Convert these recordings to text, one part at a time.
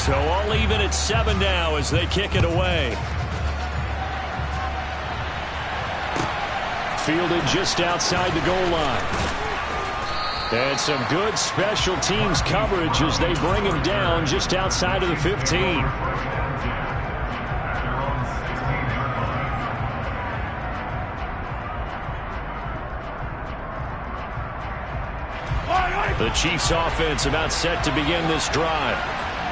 So all even at 7 now as they kick it away. Fielded just outside the goal line. And some good special teams coverage as they bring him down just outside of the 15. The Chiefs offense about set to begin this drive.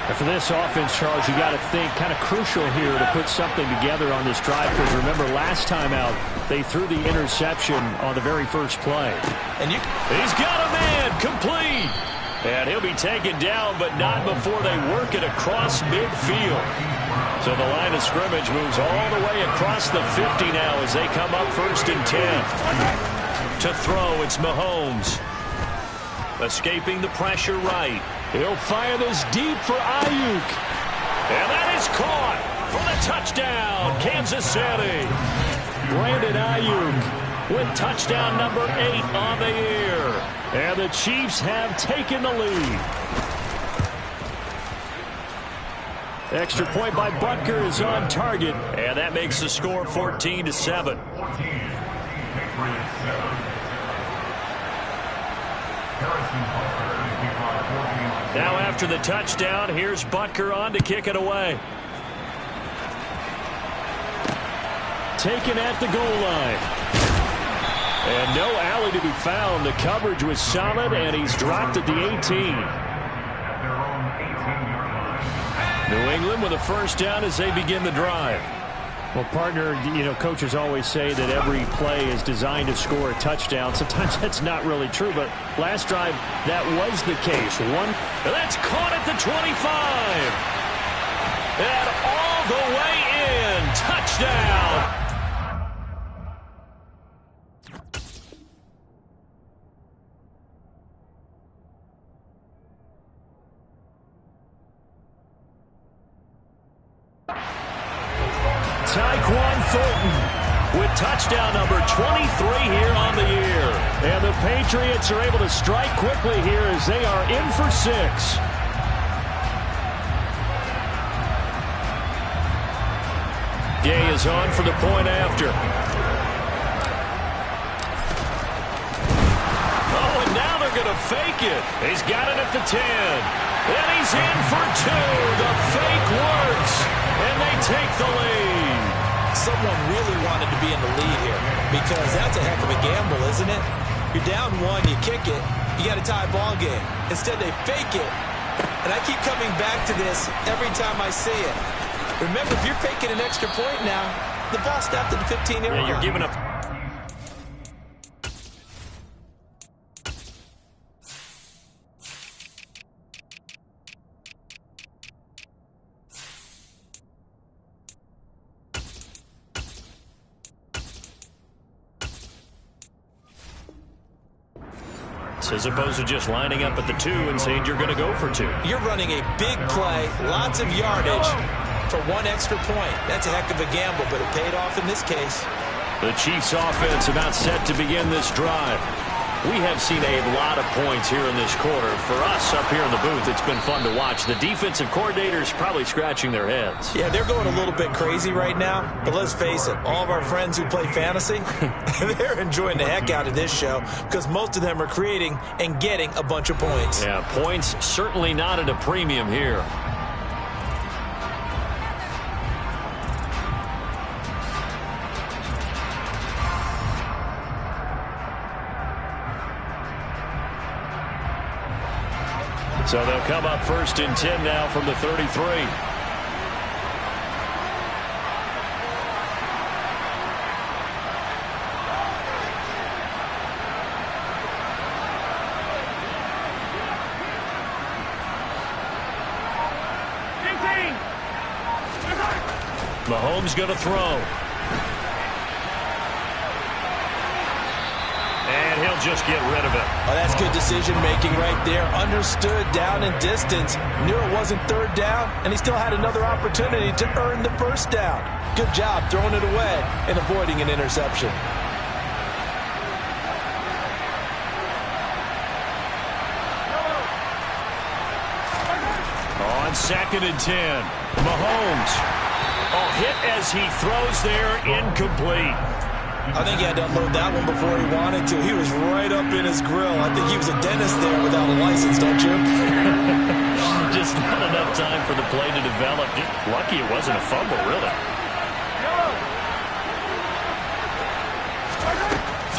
And for this offense, Charles, you got to think kind of crucial here to put something together on this drive, because remember last time out they threw the interception on the very first play. And he's got a man complete. And he'll be taken down, but not before they work it across midfield. So the line of scrimmage moves all the way across the 50 now as they come up 1st and 10. To throw, it's Mahomes. Escaping the pressure right. He'll fire this deep for Ayuk. And that is caught for the touchdown, Kansas City. Brandon Ayuk with touchdown number 8 on the year. And the Chiefs have taken the lead. Extra point by Butker is on target. And that makes the score 14-7. Now after the touchdown, here's Butker on to kick it away. Taken at the goal line. And no alley to be found. The coverage was solid, and he's dropped at the 18. New England with a first down as they begin the drive. Well, partner, you know, coaches always say that every play is designed to score a touchdown. Sometimes that's not really true, but last drive, that was the case. That's caught at the 25. And all the way in. Touchdown. With touchdown number 23 here on the year. And the Patriots are able to strike quickly here as they are in for 6. Gay is on for the point after. Oh, and now they're going to fake it. He's got it at the 10. And he's in for 2. The fake works. And they take the lead. Someone really wanted to be in the lead here, because that's a heck of a gamble, isn't it? You're down 1, you kick it, you got a tie ball game. Instead, they fake it. And I keep coming back to this every time I see it. Remember, if you're faking an extra point now, the ball snapped at the 15-yard line. You're giving up. As opposed to just lining up at the 2 and saying you're going to go for 2. You're running a big play, lots of yardage for 1 extra point. That's a heck of a gamble, but it paid off in this case. The Chiefs offense about set to begin this drive. We have seen a lot of points here in this quarter. For us up here in the booth, it's been fun to watch. The defensive coordinators probably scratching their heads. Yeah, they're going a little bit crazy right now. But let's face it, all of our friends who play fantasy, they're enjoying the heck out of this show because most of them are creating and getting a bunch of points. Yeah, points certainly not at a premium here. So they'll come up 1st and 10 now from the 33. Mahomes going to throw. And he'll just get rid of it. Oh, that's good decision-making right there. Understood down and distance. Knew it wasn't 3rd down, and he still had another opportunity to earn the 1st down. Good job throwing it away and avoiding an interception. On 2nd and 10, Mahomes. Hit as he throws there, incomplete. I think he had to unload that one before he wanted to. He was right up in his grill. I think he was a dentist there without a license, don't you? Just not enough time for the play to develop. Just lucky it wasn't a fumble, really.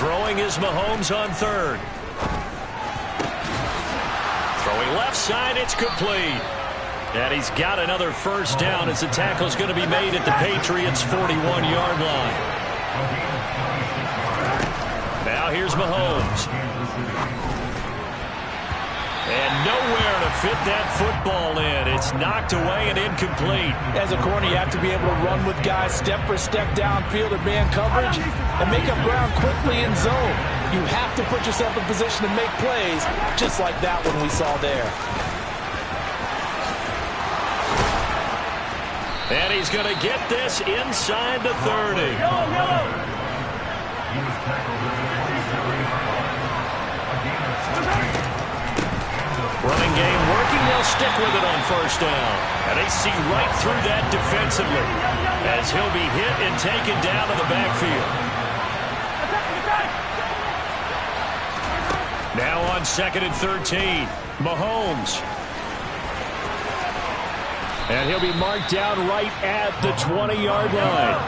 Throwing is Mahomes on 3rd. Throwing left side, it's complete. And he's got another first down as the tackle's going to be made at the Patriots' 41-yard line. Now here's Mahomes. And nowhere to fit that football in. It's knocked away and incomplete. As a corner, you have to be able to run with guys step for step downfield or man coverage and make up ground quickly in zone. You have to put yourself in position to make plays, just like that one we saw there. And he's going to get this inside the 30. Running game working. They'll stick with it on first down. And they see right through that defensively as he'll be hit and taken down to the backfield. Now on 2nd and 13, Mahomes. And he'll be marked down right at the 20-yard line.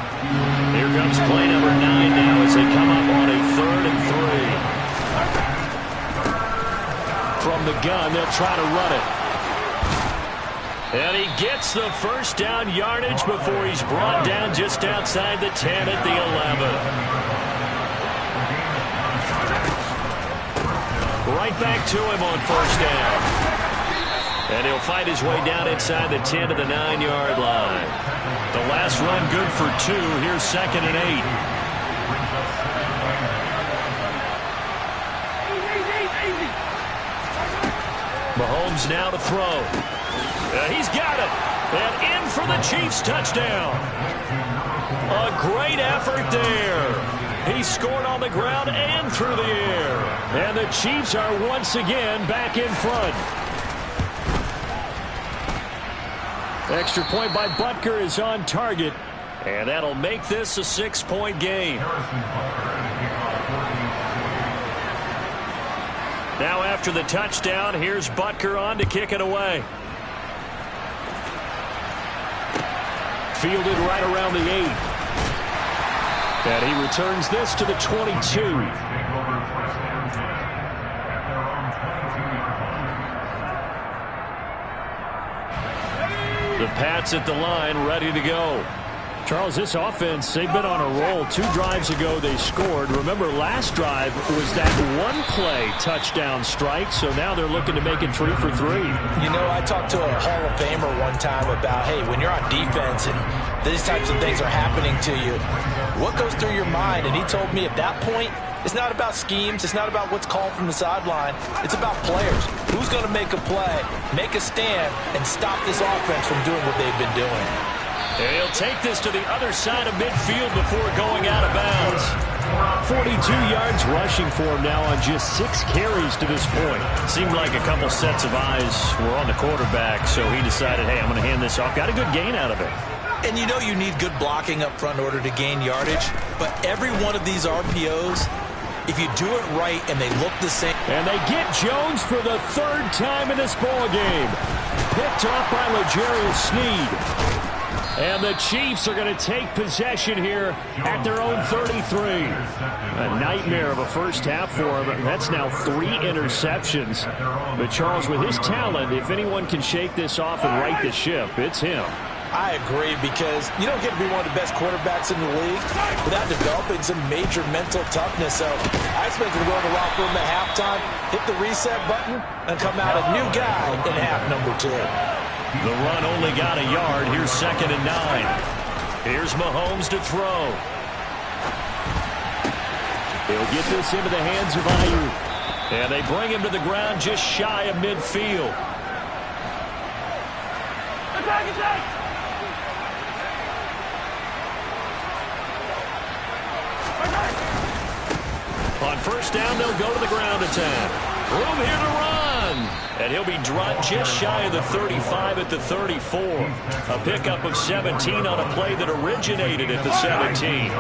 Here comes play number 9 now as they come up on a 3rd and 3. From the gun, they'll try to run it. And he gets the first down yardage before he's brought down just outside the 10 at the 11. Right back to him on first down. And he'll fight his way down inside the 10 to the 9-yard line. The last run good for 2. Here's 2nd and 8. Mahomes now to throw. He's got it. And in for the Chiefs touchdown. A great effort there. He scored on the ground and through the air. And the Chiefs are once again back in front. Extra point by Butker is on target, and that'll make this a 6-point game. Now after the touchdown, here's Butker on to kick it away. Fielded right around the 8. And he returns this to the 22. The Pats at the line, ready to go. Charles, this offense, they've been on a roll. 2 drives ago, they scored. Remember, last drive was that one-play touchdown strike, so now they're looking to make it 3 for 3. You know, I talked to a Hall of Famer one time about, hey, when you're on defense and these types of things are happening to you, what goes through your mind? And he told me at that point, it's not about schemes. It's not about what's called from the sideline. It's about players. Who's going to make a play, make a stand, and stop this offense from doing what they've been doing. He'll take this to the other side of midfield before going out of bounds. 42 yards rushing for him now on just 6 carries to this point. Seemed like a couple sets of eyes were on the quarterback, so he decided, hey, I'm going to hand this off. Got a good gain out of it. And you know you need good blocking up front in order to gain yardage, but every one of these RPOs, if you do it right and they look the same. And they get Jones for the 3rd time in this ball game. Picked off by L'Jarius Sneed. And the Chiefs are going to take possession here at their own 33. A nightmare of a first half for him. That's now 3 interceptions. But Charles, with his talent, if anyone can shake this off and right the ship, it's him. I agree, because you don't get to be one of the best quarterbacks in the league without developing some major mental toughness. So I expect him to go in the locker room at halftime, hit the reset button, and come out a new guy in half number 2. The run only got a yard. Here's 2nd and 9. Here's Mahomes to throw. He'll get this into the hands of Ayuk. And they bring him to the ground just shy of midfield. On first down, they'll go to the ground attack. Room here to run. And he'll be dropped just shy of the 35 at the 34. A pickup of 17 on a play that originated at the 17.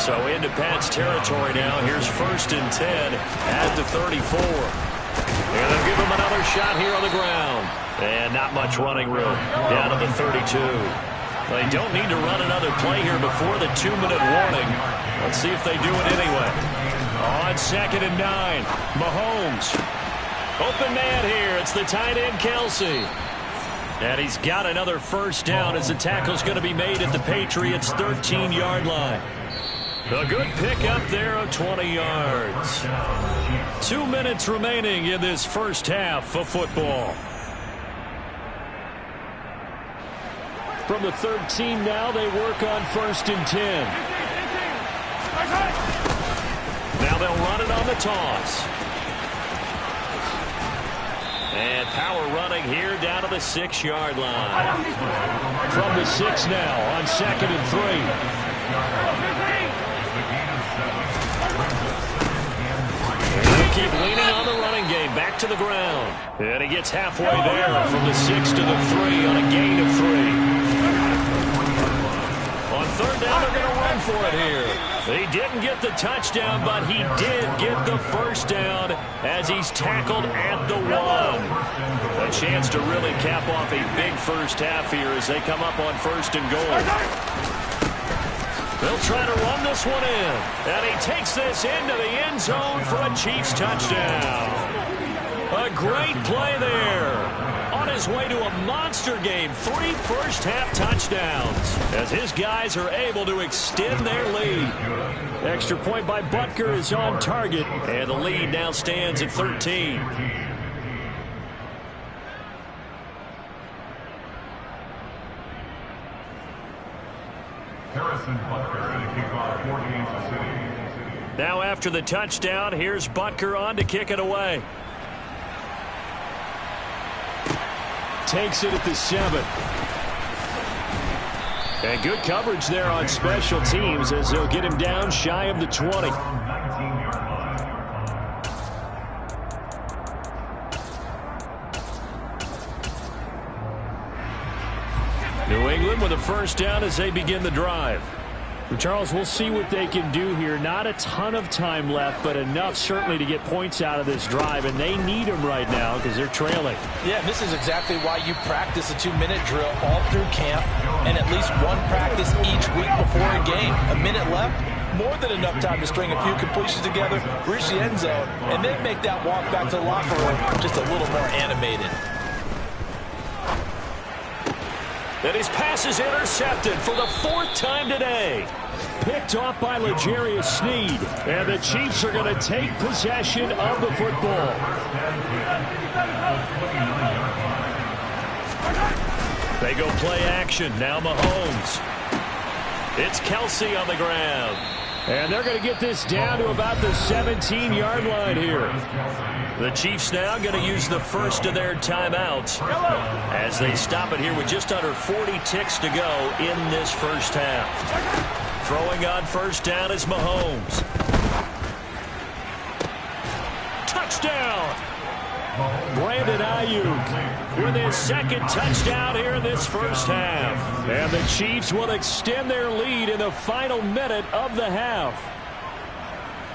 So into Pat's territory now. Here's 1st and 10 at the 34. And they'll give him another shot here on the ground. And not much running room. Down to the 32. They don't need to run another play here before the 2-minute warning. Let's see if they do it anyway. On 2nd and 9, Mahomes. Open man here. It's the tight end, Kelsey. And he's got another 1st down as the tackle's going to be made at the Patriots' 13-yard line. A good pickup there of 20 yards. 2 minutes remaining in this first half of football. From the 13 now, they work on 1st and 10. Now they'll run it on the toss. And power running here down to the 6-yard line. From the 6 now on 2nd and 3. They'll keep leaning on the running game. Back to the ground. And he gets halfway there from the 6 to the 3 on a gain of 3. On 3rd down, they're going to run for it here. He didn't get the touchdown, but he did get the 1st down as he's tackled at the 1. A chance to really cap off a big first half here as they come up on 1st and goal. They'll try to run this one in. And he takes this into the end zone for a Chiefs touchdown. A great play there. On his way to a monster game, 3 first-half touchdowns as his guys are able to extend their lead. Extra point by Butker is on target, and the lead now stands at 13. Now after the touchdown, here's Butker on to kick it away. Takes it at the 7. And good coverage there on special teams as they'll get him down shy of the 20. New England with a 1st down as they begin the drive. Charles, we'll see what they can do here. Not a ton of time left, but enough certainly to get points out of this drive, and they need them right now because they're trailing. Yeah, this is exactly why you practice a 2-minute drill all through camp and at least one practice each week before a game. A minute left, more than enough time to string a few completions together, reach the end zone, and then make that walk back to the locker room just a little more animated. And his pass is intercepted for the 4th time today. Picked off by L'Jarius Sneed. And the Chiefs are going to take possession of the football. They go play action. Now Mahomes. It's Kelsey on the ground. And they're going to get this down to about the 17-yard line here. The Chiefs now going to use the first of their timeouts as they stop it here with just under 40 ticks to go in this first half. Throwing on 1st down is Mahomes. Touchdown! Brandon Ayuk with his 2nd touchdown here in this first half. And the Chiefs will extend their lead in the final minute of the half.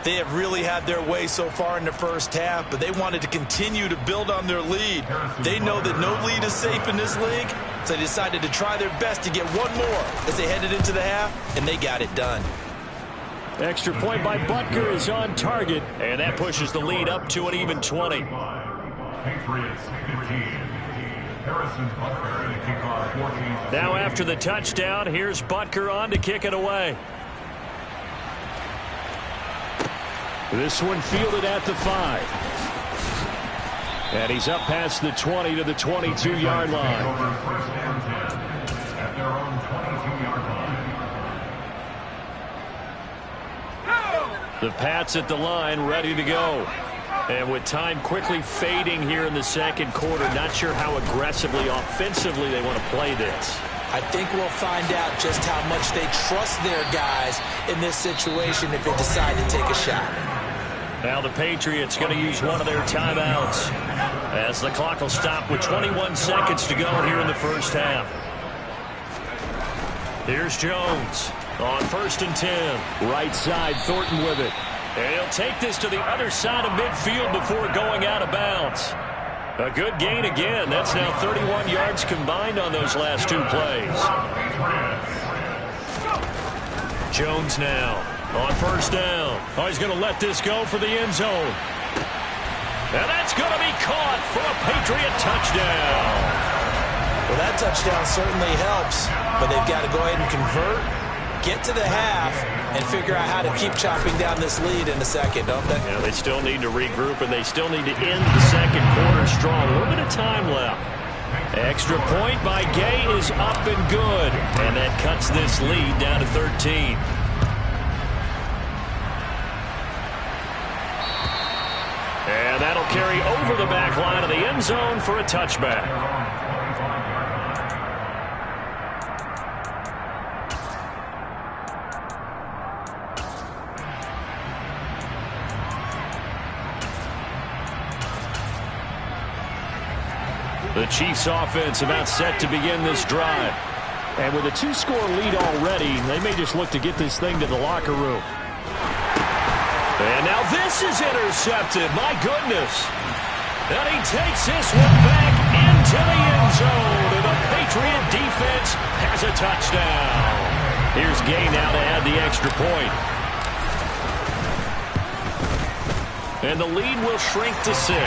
They have really had their way so far in the first half, but they wanted to continue to build on their lead. They know that no lead is safe in this league, so they decided to try their best to get one more as they headed into the half, and they got it done. Extra point by Butker is on target, and that pushes the lead up to an even 20. Now after the touchdown, here's Butker on to kick it away. This one fielded at the 5. And he's up past the 20 to the 22-yard line. The Pats at the line, ready to go. And with time quickly fading here in the 2nd quarter, not sure how aggressively, offensively they want to play this. I think we'll find out just how much they trust their guys in this situation if they decide to take a shot. Now the Patriots going to use one of their timeouts. As the clock will stop with 21 seconds to go here in the first half. Here's Jones on 1st and 10. Right side, Thornton with it. And he'll take this to the other side of midfield before going out of bounds. A good gain again. That's now 31 yards combined on those last 2 plays. Jones now on 1st down. Oh, he's going to let this go for the end zone. And that's going to be caught for a Patriot touchdown. Well, that touchdown certainly helps, but they've got to go ahead and convert, get to the half, and figure out how to keep chopping down this lead in the second, don't they? Yeah, they still need to regroup, and they still need to end the second quarter strong. A little bit of time left. Extra point by Gay is up and good, and that cuts this lead down to 13. And that'll carry over the back line of the end zone for a touchback. The Chiefs offense about set to begin this drive. And with a 2-score lead already, they may just look to get this thing to the locker room. And now this is intercepted. My goodness. And he takes this one back into the end zone. And the Patriot defense has a touchdown. Here's Gay now to add the extra point. And the lead will shrink to 6.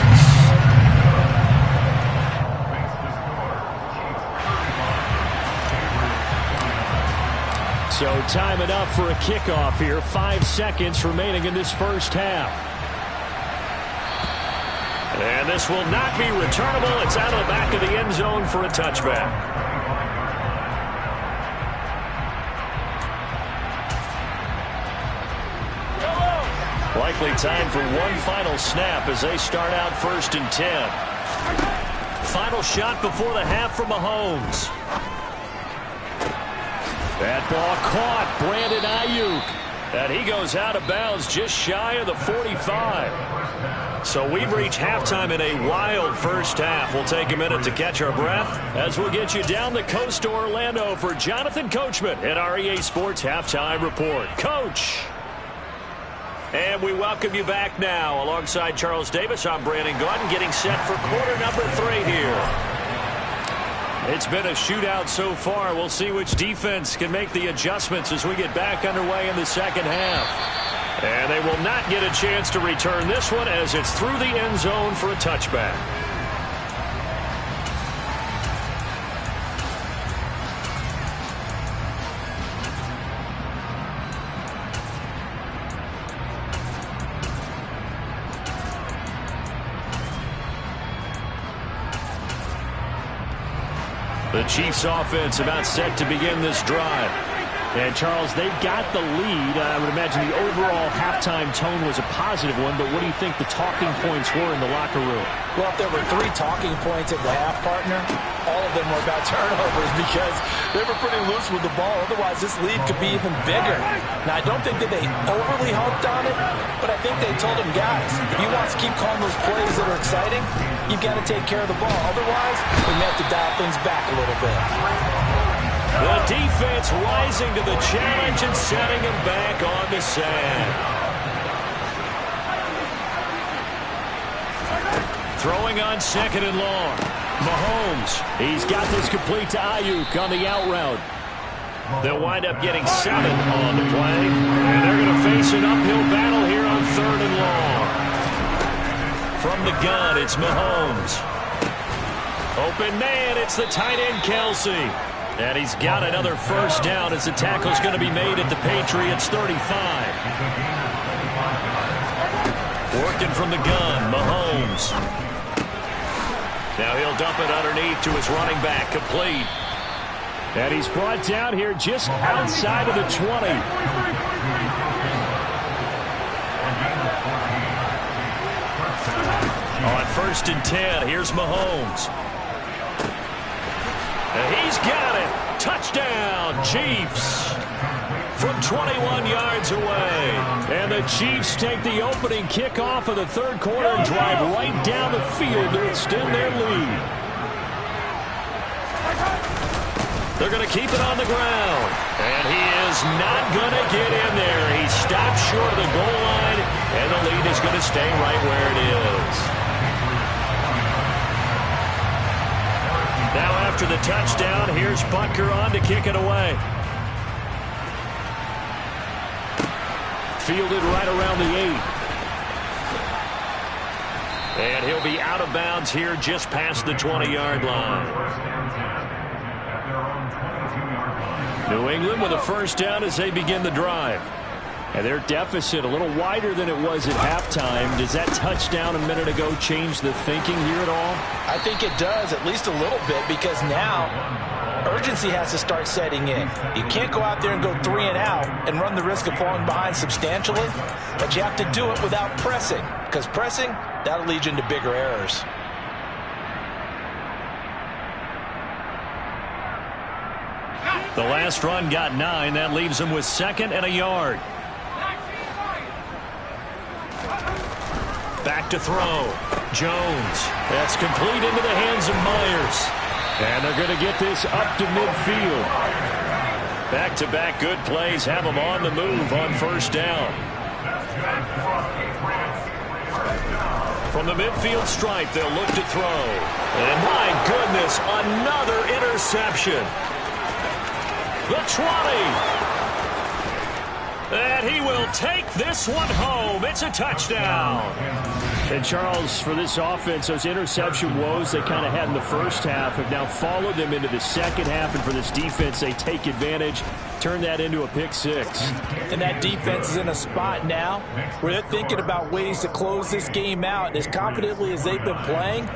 So time it up for a kickoff here. 5 seconds remaining in this first half. And this will not be returnable. It's out of the back of the end zone for a touchback. Likely time for one final snap as they start out 1st and 10. Final shot before the half for Mahomes. That ball caught. Brandon Ayuk. And he goes out of bounds just shy of the 45. So we've reached halftime in a wild first half. We'll take a minute to catch our breath as we'll get you down the coast to Orlando for Jonathan Coachman at our EA Sports Halftime Report. Coach! And we welcome you back now. Alongside Charles Davis, I'm Brandon Gaudin getting set for quarter number 3 here. It's been a shootout so far. We'll see which defense can make the adjustments as we get back underway in the second half. And they will not get a chance to return this one as it's through the end zone for a touchback. The Chiefs offense about set to begin this drive. And, Charles, they've got the lead. I would imagine the overall halftime tone was a positive one, but what do you think the talking points were in the locker room? Well, if there were 3 talking points at the half, partner, all of them were about turnovers because they were pretty loose with the ball. Otherwise, this lead could be even bigger. Now, I don't think that they overly harped on it, but I think they told them, guys, if you want to keep calling those plays that are exciting, you've got to take care of the ball. Otherwise, we may have to dial things back a little bit. The defense rising to the challenge and setting him back on the sand. Throwing on 2nd and long. Mahomes, he's got this complete to Ayuk on the out route. They'll wind up getting 7 on the play. And they're going to face an uphill battle here on 3rd and long. From the gun, it's Mahomes. Open man, it's the tight end, Kelsey. And he's got another first down as the tackle's going to be made at the Patriots' 35. Working from the gun, Mahomes. Now he'll dump it underneath to his running back, complete. And he's brought down here just outside of the 20. On 1st and 10, here's Mahomes. And he's got it. Touchdown, Chiefs. from 21 yards away. And the Chiefs take the opening kickoff of the third quarter and drive right down the field to extend their lead. They're going to keep it on the ground. And he is not going to get in there. He stopped short of the goal line, and the lead is going to stay right where it is. Now after the touchdown, here's Butker on to kick it away. Fielded right around the 8. And he'll be out of bounds here just past the 20-yard line. New England with a first down as they begin the drive. And their deficit a little wider than it was at halftime. Does that touchdown a minute ago change the thinking here at all? I think it does, at least a little bit, because now urgency has to start setting in. You can't go out there and go 3 and out and run the risk of falling behind substantially, but you have to do it without pressing, because pressing, that'll lead you into bigger errors. The last run got 9. That leaves them with 2nd and a yard. Back to throw. Jones. That's complete into the hands of Myers. And they're going to get this up to midfield. Back-to-back good plays have them on the move on first down. From the midfield stripe, they'll look to throw. And my goodness, another interception. The 20. And he will take this one home. It's a touchdown. And Charles, for this offense, those interception woes they kind of had in the first half have now followed them into the second half. And for this defense, they take advantage, turn that into a pick 6. And that defense is in a spot now where they're thinking about ways to close this game out. And as confidently as they've been playing,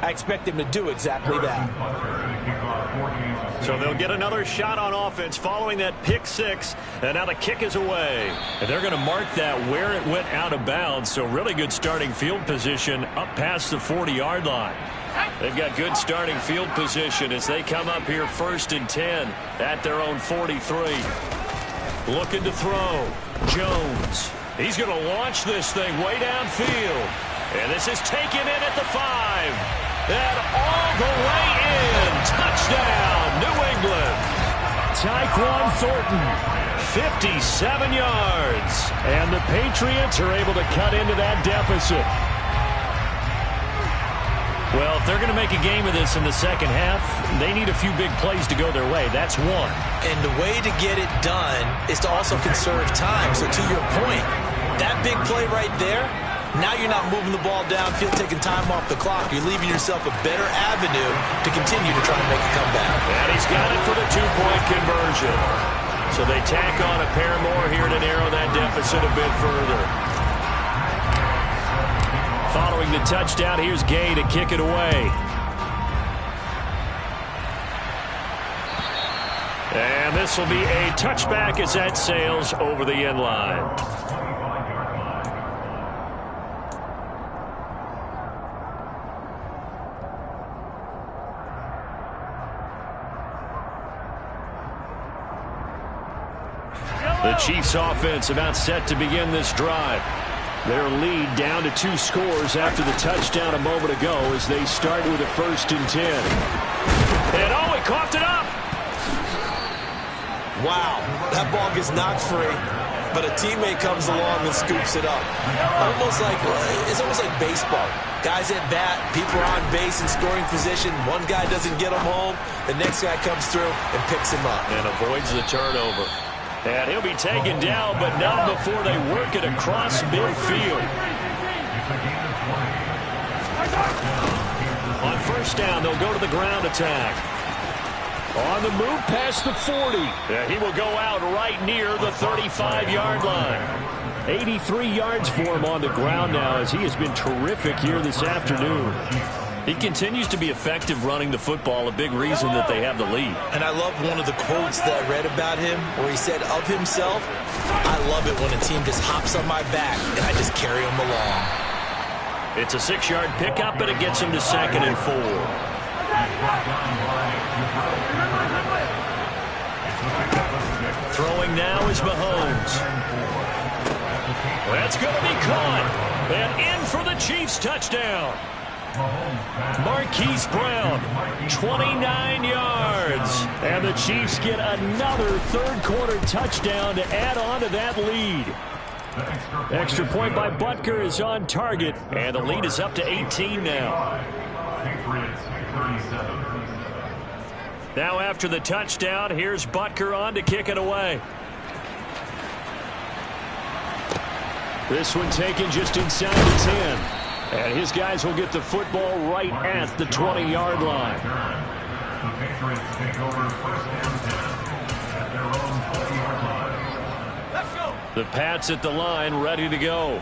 I expect them to do exactly that. So they'll get another shot on offense following that pick 6. And now the kick is away. And they're going to mark that where it went out of bounds. So really good starting field position up past the 40-yard line. They've got good starting field position as they come up here 1st and 10 at their own 43. Looking to throw. Jones. He's going to launch this thing way downfield. And this is taken in at the 5. And all the way in. Touchdown, New England. Tyquan Thornton, 57 yards. And the Patriots are able to cut into that deficit. Well, if they're going to make a game of this in the second half, they need a few big plays to go their way. That's one. And the way to get it done is to also conserve time. So to your point, that big play right there, now you're not moving the ball downfield, taking time off the clock. You're leaving yourself a better avenue to continue to try and make a comeback. And he's got it for the 2-point conversion. So they tack on a pair more here to narrow that deficit a bit further. Following the touchdown, here's Gay to kick it away. And this will be a touchback as that sails over the end line. The Chiefs offense about set to begin this drive. Their lead down to 2 scores after the touchdown a moment ago as they start with a 1st and 10. And oh, he coughed it up. Wow, that ball gets knocked free, but a teammate comes along and scoops it up. It's almost like baseball. Guys at bat, people are on base in scoring position. One guy doesn't get him home. The next guy comes through and picks him up. And avoids the turnover. And he'll be taken down, but not before they work it across midfield. On first down, they'll go to the ground attack. On the move past the 40. He will go out right near the 35-yard line. 83 yards for him on the ground now as he has been terrific here this afternoon. He continues to be effective running the football, a big reason that they have the lead. And I love one of the quotes that I read about him where he said of himself, I love it when a team just hops on my back and I just carry them along. It's a 6-yard pickup, and it gets him to 2nd and 4. Throwing Throwing now is Mahomes. That's going to be caught. And in for the Chiefs touchdown. Marquise Brown, 29 yards. And the Chiefs get another third-quarter touchdown to add on to that lead. Extra point by Butker is on target, and the lead is up to 18 now. Now after the touchdown, here's Butker on to kick it away. This one taken just inside the 10. And his guys will get the football right at the 20-yard line. The Patriots take over first and 10 at their own 20-yard line. Let's go. The Pats at the line, ready to go.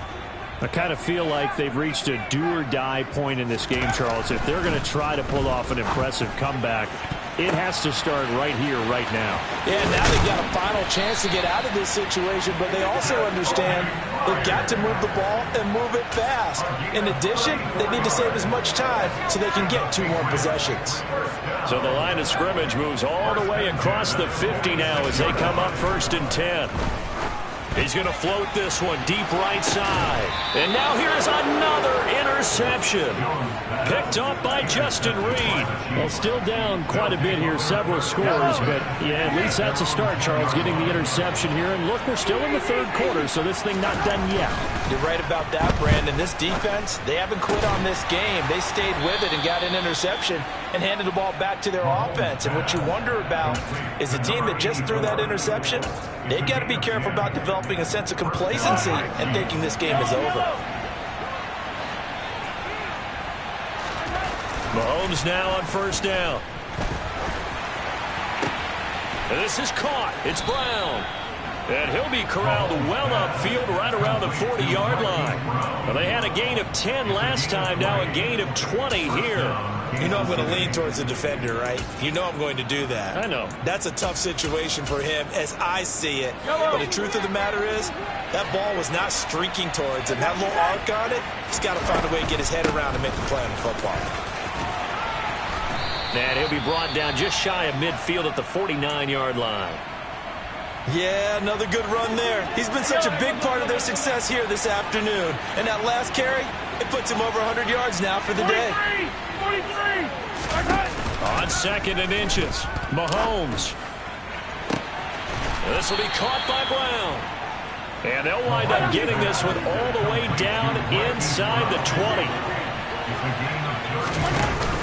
I kind of feel like they've reached a do-or-die point in this game, Charles. If they're going to try to pull off an impressive comeback, it has to start right here, right now. Yeah, now they've got a final chance to get out of this situation, but they also understand they've got to move the ball and move it fast. In addition, they need to save as much time so they can get 2 more possessions. So the line of scrimmage moves all the way across the 50 now as they come up first and 10. He's going to float this one deep right side. And now here's another interception. Picked up by Justin Reed. Well, still down quite a bit here, several scores, but yeah, at least that's a start, Charles, getting the interception here. And look, we're still in the third quarter, so this thing not done yet. You're right about that, Brandon. This defense, they haven't quit on this game. They stayed with it and got an interception and handed the ball back to their offense. And what you wonder about is a team that just threw that interception, they've got to be careful about developing a sense of complacency and thinking this game is over. Mahomes now on first down. And this is caught. It's Brown. And he'll be corralled well upfield right around the 40-yard line. Well, they had a gain of 10 last time, now a gain of 20 here. You know I'm going to lean towards the defender, right? You know I'm going to do that. I know. That's a tough situation for him as I see it. But the truth of the matter is, that ball was not streaking towards him. That little arc on it, he's got to find a way to get his head around and make the play on the football. And he'll be brought down just shy of midfield at the 49-yard line. Yeah, another good run there. He's been such a big part of their success here this afternoon. And that last carry, it puts him over 100 yards now for the day. 43! On second and inches, Mahomes. This will be caught by Brown. And they'll wind up getting this one all the way down inside the 20.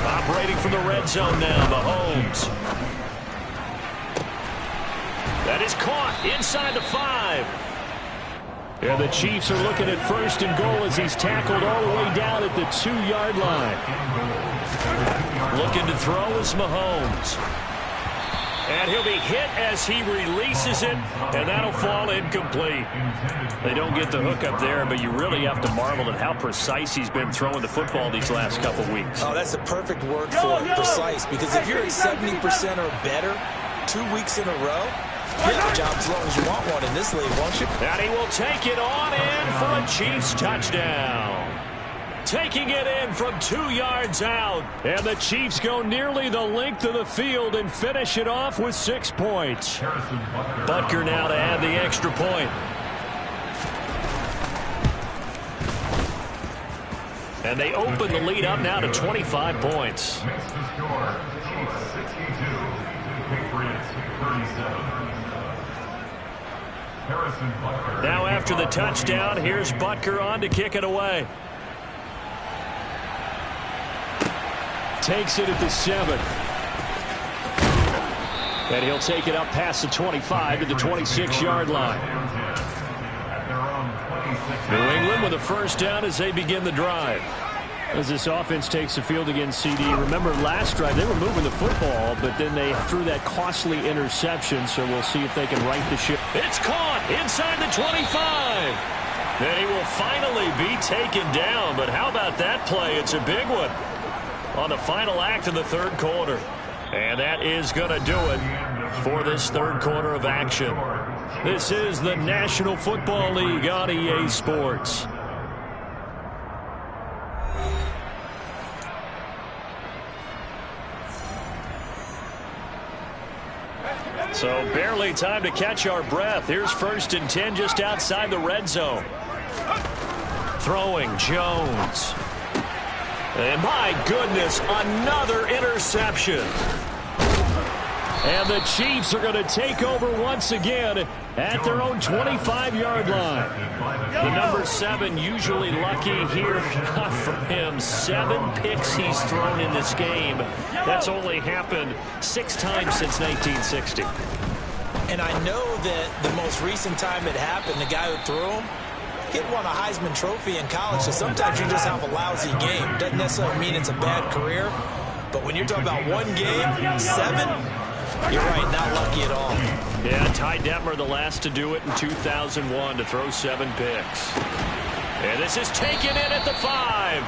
Operating from the red zone now, Mahomes. That is caught inside the 5. Yeah, the Chiefs are looking at first and goal as he's tackled all the way down at the 2-yard line. Looking to throw is Mahomes. And he'll be hit as he releases it, and that'll fall incomplete. They don't get the hook up there, but you really have to marvel at how precise he's been throwing the football these last couple weeks. Oh, that's a perfect word for it, precise, because if you're at 70% or better 2 weeks in a row, you have a job as long as you want one in this league, won't you? And he will take it on in for a Chiefs touchdown. Taking it in from 2 yards out. And the Chiefs go nearly the length of the field and finish it off with 6 points. Butker now to add the extra point. And they open the lead up now to 25 points. Makes the score, Chiefs 62, Patriots 37. Now after the touchdown, here's Butker on to kick it away. Takes it at the 7. And he'll take it up past the 25 to the 26-yard line. New England with a first down as they begin the drive. As this offense takes the field against CD, remember last drive they were moving the football, but then they threw that costly interception, so we'll see if they can right the ship. It's caught inside the 25. Then he will finally be taken down, but how about that play? It's a big one on the final act of the third quarter. And that is going to do it for this third quarter of action. This is the National Football League on EA Sports. So barely time to catch our breath. Here's 1st and 10 just outside the red zone. Throwing Jones. And my goodness, another interception. And the Chiefs are going to take over once again at their own 25-yard line. The number 7 usually lucky here. Not for him. 7 picks he's thrown in this game. That's only happened 6 times since 1960. And I know that the most recent time it happened, the guy who threw him, he had won a Heisman Trophy in college. So sometimes you just have a lousy game. Doesn't necessarily mean it's a bad career. But when you're talking about one game, 7, you're right, not lucky at all. Yeah, Ty Detmer, the last to do it in 2001, to throw 7 picks. And this is taken in at the 5.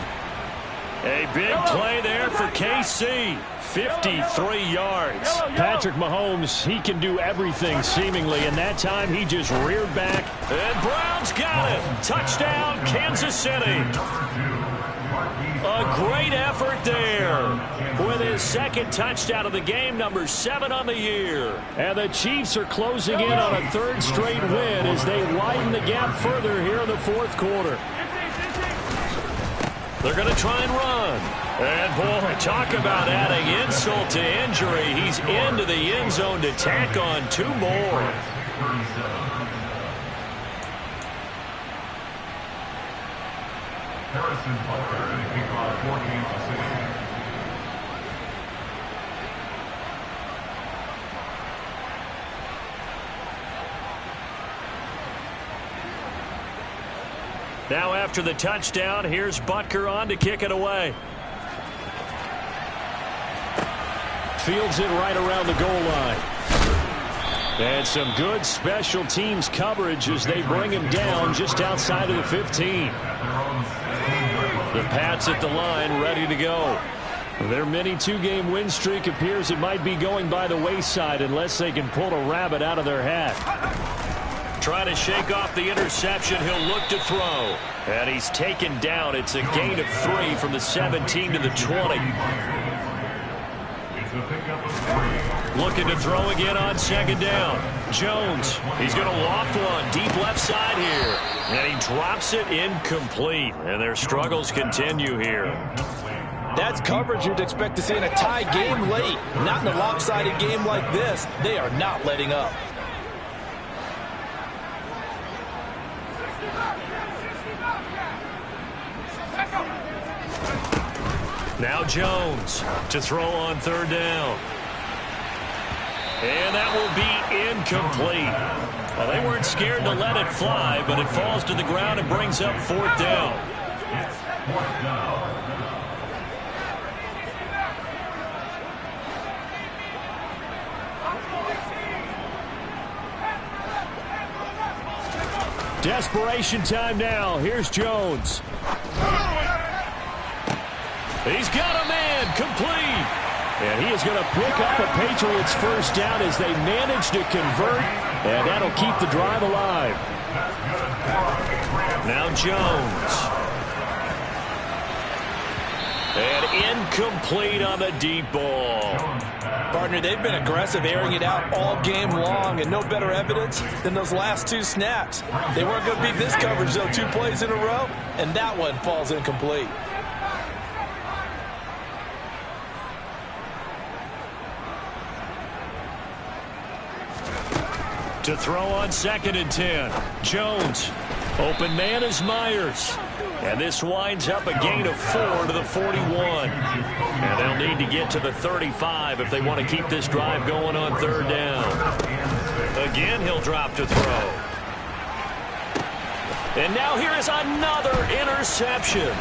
A big play there for KC. 53 yards. Patrick Mahomes, he can do everything seemingly, and that time he just reared back. And Brown's got it. Touchdown, Kansas City. A great effort there with his 2nd touchdown of the game, number 7 on the year. And the Chiefs are closing in on a 3rd straight win as they widen the gap further here in the 4th quarter. They're going to try and run. And, boy, talk about adding insult to injury. He's into the end zone to tack on 2 more. Harrison Butker and a kickoff 14-6. Now after the touchdown, here's Butker on to kick it away. Fields it right around the goal line. And some good special teams coverage as they bring him down just outside of the 15. The Pats at the line, ready to go. Their mini 2-game win streak appears it might be going by the wayside unless they can pull a rabbit out of their hat. Trying to shake off the interception. He'll look to throw. And he's taken down. It's a gain of 3 from the 17 to the 20. Looking to throw again on 2nd down. Jones, he's going to loft one deep left side here. And he drops it incomplete. And their struggles continue here. That's coverage you'd expect to see in a tie game late. Not in a lopsided game like this. They are not letting up. Now Jones to throw on 3rd down. And that will be incomplete. Well, they weren't scared to let it fly, but it falls to the ground and brings up 4th down. Desperation time now. Here's Jones. He's got a man, complete. And he is going to pick up a Patriots 1st down as they manage to convert, and that'll keep the drive alive. Now Jones. And incomplete on the deep ball. Partner, they've been aggressive, airing it out all game long, and no better evidence than those last 2 snaps. They weren't going to beat this coverage, though, 2 plays in a row, and that one falls incomplete. To throw on 2nd and 10. Jones. Open man is Myers. And this winds up a gain of 4 to the 41. And they'll need to get to the 35 if they want to keep this drive going on 3rd down. Again, he'll drop to throw. And now here is another interception.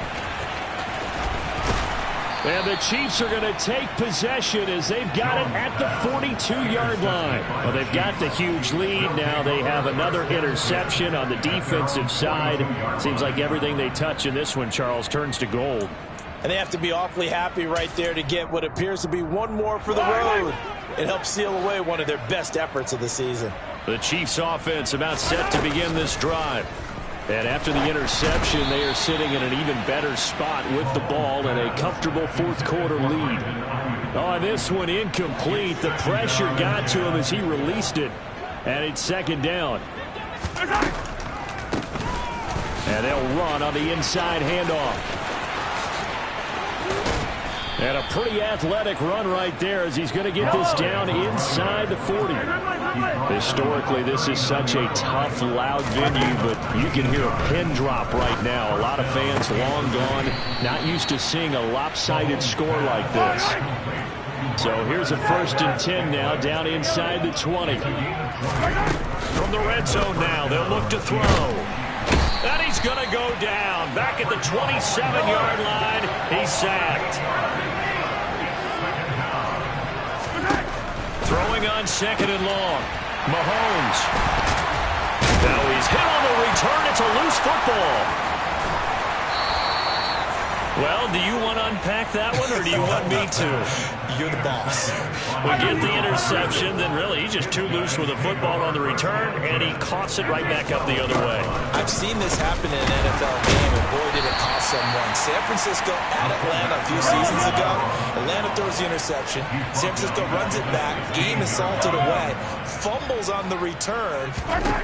And the Chiefs are going to take possession as they've got it at the 42-yard line. Well, they've got the huge lead. Now they have another interception on the defensive side. Seems like everything they touch in this one, Charles, turns to gold. And they have to be awfully happy right there to get what appears to be one more for the road. It helps seal away one of their best efforts of the season. The Chiefs offense about set to begin this drive. And after the interception, they are sitting in an even better spot with the ball and a comfortable 4th quarter lead. Oh, and this one incomplete. The pressure got to him as he released it. And it's second down. And they'll run on the inside handoff. And a pretty athletic run right there as he's going to get this down inside the 40. Historically, this is such a tough, loud venue, but you can hear a pin drop right now. A lot of fans long gone, not used to seeing a lopsided score like this. So here's a 1st and 10 now, down inside the 20. From the red zone now, they'll look to throw. And he's going to go down. Back at the 27-yard line, he's sacked. Throwing on 2nd and long. Mahomes. Now he's hit on the return. It's a loose football. Well, do you want to unpack that one, or do you want me to? You're the boss. We get the interception, then really he's just too loose with the football on the return, and he coughs it right back up the other way. I've seen this happen in an NFL game, and boy, did it cost someone. San Francisco at Atlanta a few seasons ago. Atlanta throws the interception. San Francisco runs it back. Game is salted away. Fumbles on the return.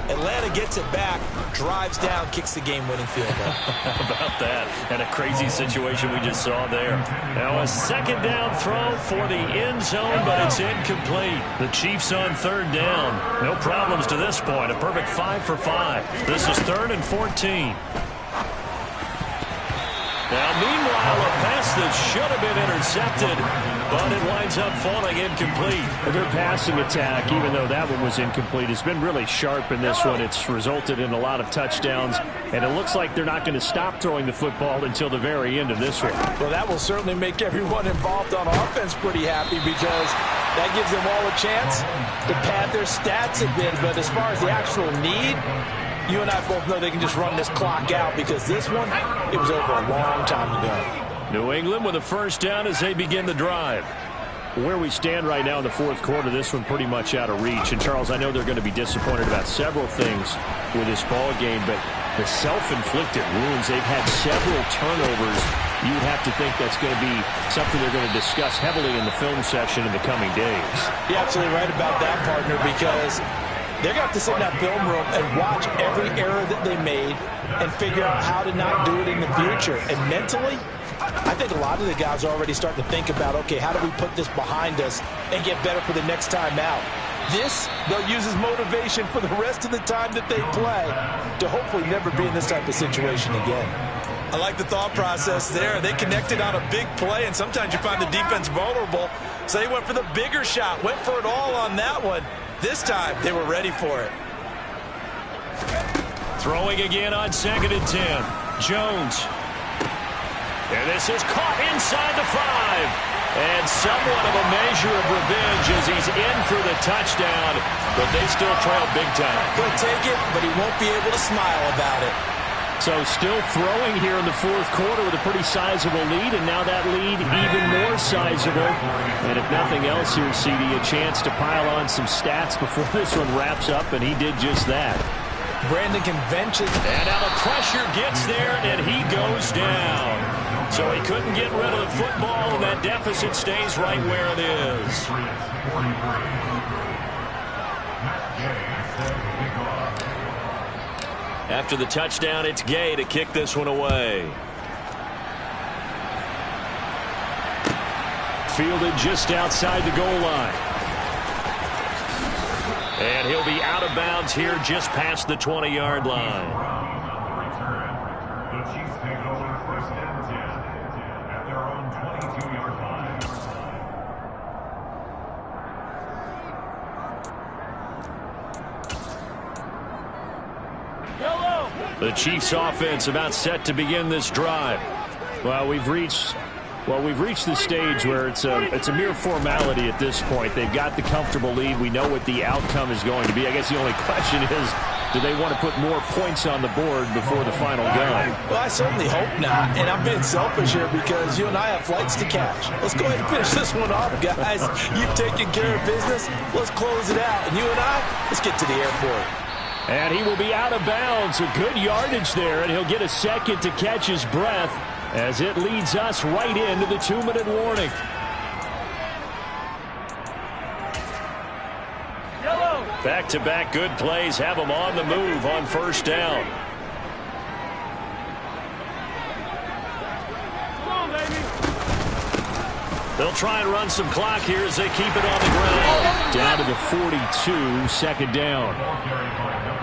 Atlanta gets it back, drives down, kicks the game-winning field goal. How about that? And a crazy situation we just saw there. Now a 2nd down throw for the end zone, but it's incomplete. The Chiefs on 3rd down. No problems to this point. A perfect 5 for 5. This is 3rd and 14. Now, meanwhile, a pass that should have been intercepted, but it winds up falling incomplete. Their passing attack, even though that one was incomplete, has been really sharp in this one. It's resulted in a lot of touchdowns, and it looks like they're not going to stop throwing the football until the very end of this one. Well, that will certainly make everyone involved on offense pretty happy, because that gives them all a chance to pad their stats a bit. But as far as the actual need, you and I both know they can just run this clock out, because this one, it was over a long time ago. New England with a 1st down as they begin the drive. Where we stand right now in the 4th quarter, this one pretty much out of reach. And, Charles, I know they're going to be disappointed about several things with this ball game, but the self-inflicted wounds, they've had several turnovers. You would have to think that's going to be something they're going to discuss heavily in the film session in the coming days. You're absolutely right about that, partner, because they're going to have to sit in that film room and watch every error that they made and figure out how to not do it in the future. And mentally, I think a lot of the guys are already starting to think about, okay, how do we put this behind us and get better for the next time out? This, they'll use as motivation for the rest of the time that they play to hopefully never be in this type of situation again. I like the thought process there. They connected on a big play, and sometimes you find the defense vulnerable. So they went for the bigger shot, went for it all on that one. This time, they were ready for it. Throwing again on 2nd and 10. Jones. And this is caught inside the 5. And somewhat of a measure of revenge as he's in for the touchdown. But they still trail big time. He'll take it, but he won't be able to smile about it. So still throwing here in the 4th quarter with a pretty sizable lead, and now that lead even more sizable. And if nothing else here, CD, a chance to pile on some stats before this one wraps up, and he did just that. Brandon Convention. And now the pressure gets there, and he goes down. So he couldn't get rid of the football, and that deficit stays right where it is. After the touchdown, it's Gay to kick this one away. Fielded just outside the goal line. And he'll be out of bounds here just past the 20-yard line. The Chiefs take over 1st and 10 at their own 22-yard line. The Chiefs offense about set to begin this drive. Well, we've reached the stage where it's a mere formality at this point. They've got the comfortable lead. We know what the outcome is going to be. I guess the only question is, do they want to put more points on the board before the final gun? Well, I certainly hope not. And I'm being selfish here because you and I have flights to catch. Let's go ahead and finish this one off, guys. You've taken care of business. Let's close it out. And you and I, let's get to the airport. And he will be out of bounds. A good yardage there, and he'll get a second to catch his breath as it leads us right into the 2-minute warning. Back-to-back good plays have them on the move on first down. They'll try and run some clock here as they keep it on the ground. Down to the 42, second down.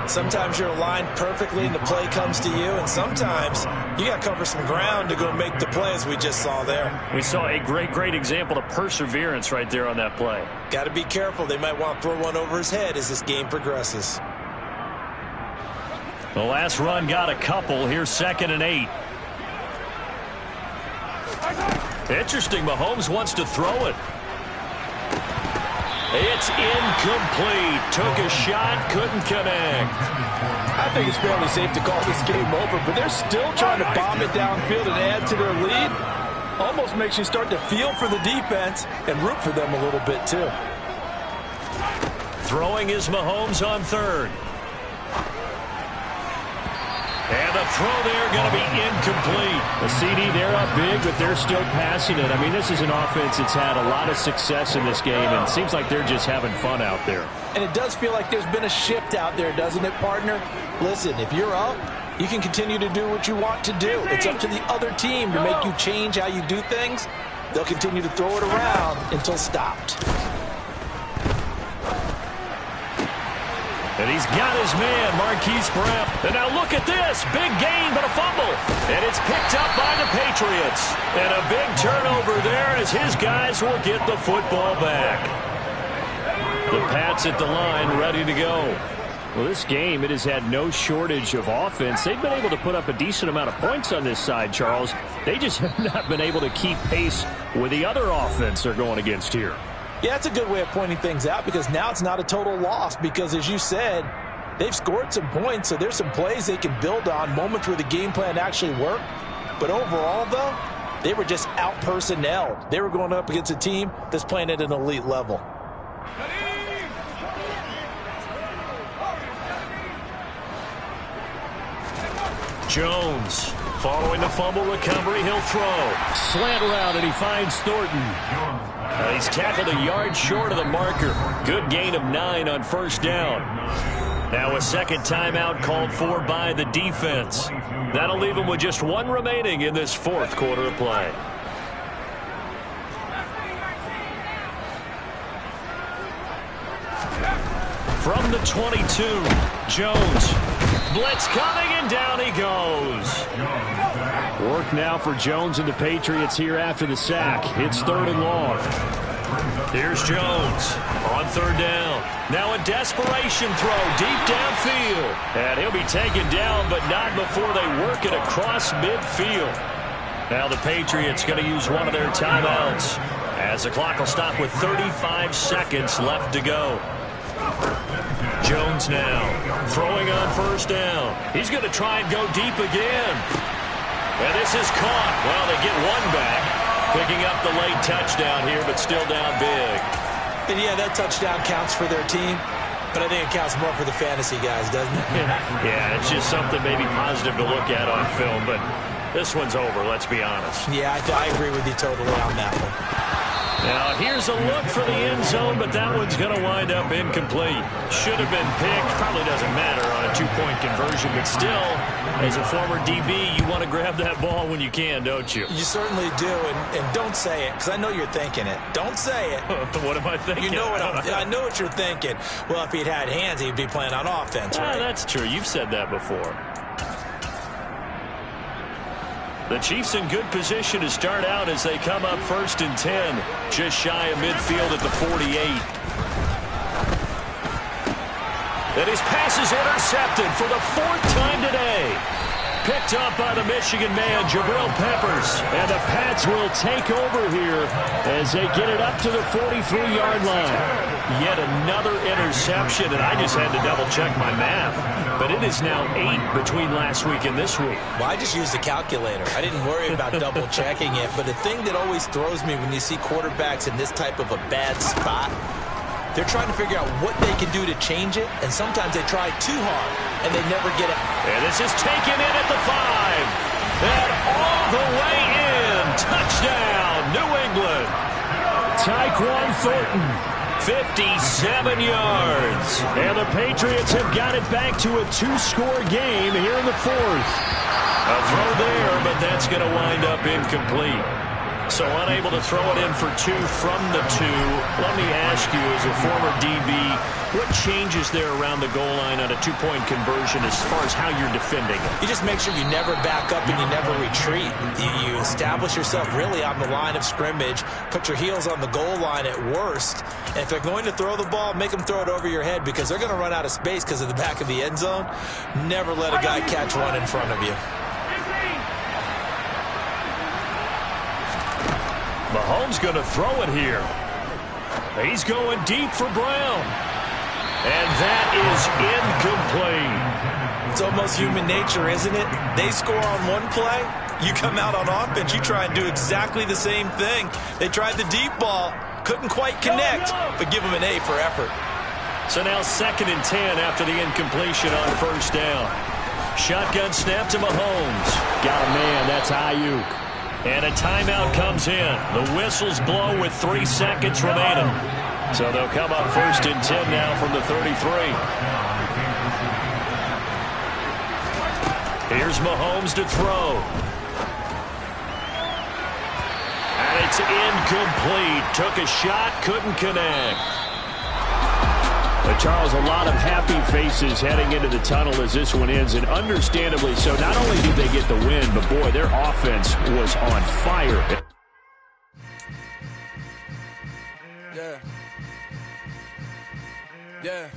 Sometimes you're aligned perfectly and the play comes to you, and sometimes you got to cover some ground to go make the play, as we just saw there. We saw a great example of perseverance right there on that play. Got to be careful. They might want to throw one over his head as this game progresses. The last run got a couple. Here's 2nd and 8. Interesting. Mahomes wants to throw it. It's incomplete. Took a shot, couldn't connect. I think it's fairly safe to call this game over, but they're still trying to bomb it downfield and add to their lead. Almost makes you start to feel for the defense and root for them a little bit too. Throwing is Mahomes on 3rd. And the throw there going to be incomplete. The CD, they're up big, but they're still passing it. I mean, this is an offense that's had a lot of success in this game, and it seems like they're just having fun out there. And it does feel like there's been a shift out there, doesn't it, partner? Listen, if you're up, you can continue to do what you want to do. It's up to the other team to make you change how you do things. They'll continue to throw it around until stopped. And he's got his man, Marquise Brown. And now look at this. Big gain, but a fumble. And it's picked up by the Patriots. And a big turnover there as his guys will get the football back. The Pats at the line, ready to go. Well, this game, it has had no shortage of offense. They've been able to put up a decent amount of points on this side, Charles. They just have not been able to keep pace with the other offense they're going against here. Yeah, that's a good way of pointing things out, because now it's not a total loss, because as you said, they've scored some points, so there's some plays they can build on, moments where the game plan actually worked. But overall, though, they were just out-personnelled. They were going up against a team that's playing at an elite level. Jones, following the fumble recovery, he'll throw. Slant route, and he finds Thornton. He's tackled a yard short of the marker. Good gain of 9 on first down. Now a second timeout called for by the defense. That'll leave them with just 1 remaining in this 4th quarter of play. From the 22, Jones. Blitz coming, and down he goes. Work now for Jones and the Patriots here after the sack. It's 3rd and long. Here's Jones on 3rd down. Now a desperation throw deep downfield. And he'll be taken down, but not before they work it across midfield. Now the Patriots going to use one of their timeouts, as the clock will stop with 35 seconds left to go. Jones now throwing on first down. He's going to try and go deep again. And this is caught. Well, they get one back, picking up the late touchdown here, but still down big. And yeah, that touchdown counts for their team, but I think it counts more for the fantasy guys, doesn't it? Yeah, it's just something maybe positive to look at on film, but this one's over, let's be honest. Yeah, I agree with you totally on that one. Now, here's a look for the end zone, but that one's going to wind up incomplete. Should have been picked. Probably doesn't matter on a 2-point conversion, but still, as a former DB, you want to grab that ball when you can, don't you? You certainly do, and don't say it, because I know you're thinking it. Don't say it. What am I thinking? You know what I know what you're thinking. Well, if he'd had hands, he'd be playing on offense, right? That's true. You've said that before. The Chiefs in good position to start out as they come up 1st and 10, just shy of midfield at the 48. And his pass is intercepted for the 4th time today. Picked up by the Michigan man, Jabril Peppers. And the Pats will take over here as they get it up to the 43-yard line. Yet another interception, and I just had to double-check my math. But it is now 8 between last week and this week. Well, I just used the calculator. I didn't worry about double-checking it. But the thing that always throws me when you see quarterbacks in this type of a bad spot, they're trying to figure out what they can do to change it, and sometimes they try too hard, and they never get it. And this is taken in at the 5. And all the way in. Touchdown, New England. Tyquan Thornton 57 yards. And the Patriots have got it back to a 2-score game here in the fourth. A throw there, but that's going to wind up incomplete. So unable to throw it in for 2 from the 2. Let me ask you, as a former DB, what changes there around the goal line on a 2-point conversion as far as how you're defending it? You just make sure you never back up and you never retreat. You establish yourself really on the line of scrimmage, put your heels on the goal line at worst, and if they're going to throw the ball, make them throw it over your head because they're going to run out of space because of the back of the end zone. Never let a guy catch one in front of you. Mahomes going to throw it here. He's going deep for Brown. And that is incomplete. It's almost human nature, isn't it? They score on one play, you come out on offense, you try and do exactly the same thing. They tried the deep ball, couldn't quite connect, but give them an A for effort. So now 2nd and 10 after the incompletion on first down. Shotgun snap to Mahomes. Got a man, that's Ayuk. And a timeout comes in. The whistles blow with 3 seconds remaining. So they'll come up 1st and 10 now from the 33. Here's Mahomes to throw. And it's incomplete. Took a shot, couldn't connect. But Charles, a lot of happy faces heading into the tunnel as this one ends, and understandably so. Not only did they get the win, but boy, their offense was on fire. Yeah.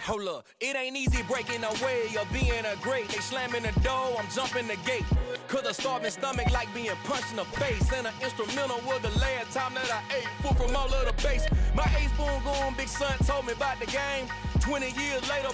Hold up, it ain't easy breaking away or being a great. They slamming the door, I'm jumping the gate. Cause a starving stomach like being punched in the face. And an instrumental was the last time that I ate. Food from all of the base. My A-spoon going, big son told me about the game. 20 years later,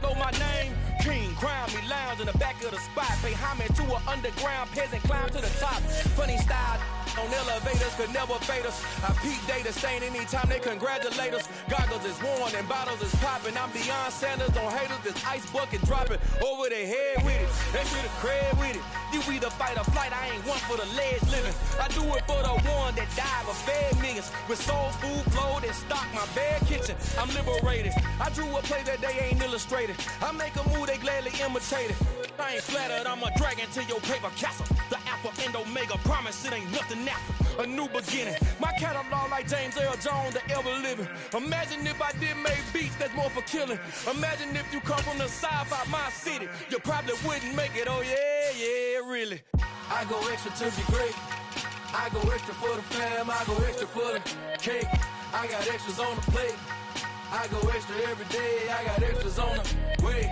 know my name. King, crown me, lounge in the back of the spot. Pay homage to an underground peasant, climb to the top. Funny style on elevators could never fade us. I peep data stain anytime they congratulate us. Goggles is worn and bottles is popping. I'm beyond Sanders on haters, this ice bucket dropping over their head with it. They should have cred with it. You either fight or flight, I ain't one for the ledge living. I do it for the one that died but fed millions. With soul food flowed and stocked my bad kitchen. I'm liberated. I drew a play that they ain't illustrated. I make a move, they gladly imitate it. I ain't flattered, I'm a dragon to your paper castle. The Alpha and Omega, promise it ain't nothing after. A new beginning. My catalog like James Earl Jones, the ever living. Imagine if I did make beats that's more for killing. Imagine if you come from the south out my city. You probably wouldn't make it, oh yeah, really. I go extra to be great. I go extra for the fam, I go extra for the cake. I got extras on the plate. I go extra every day, I got extras on the way.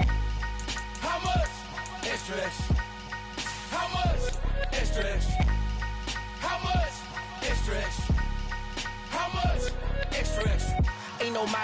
How much? Extra, extra. How much? Extra, extra. How much? Extra, extra. How much? Extra, extra. Ain't no mileage.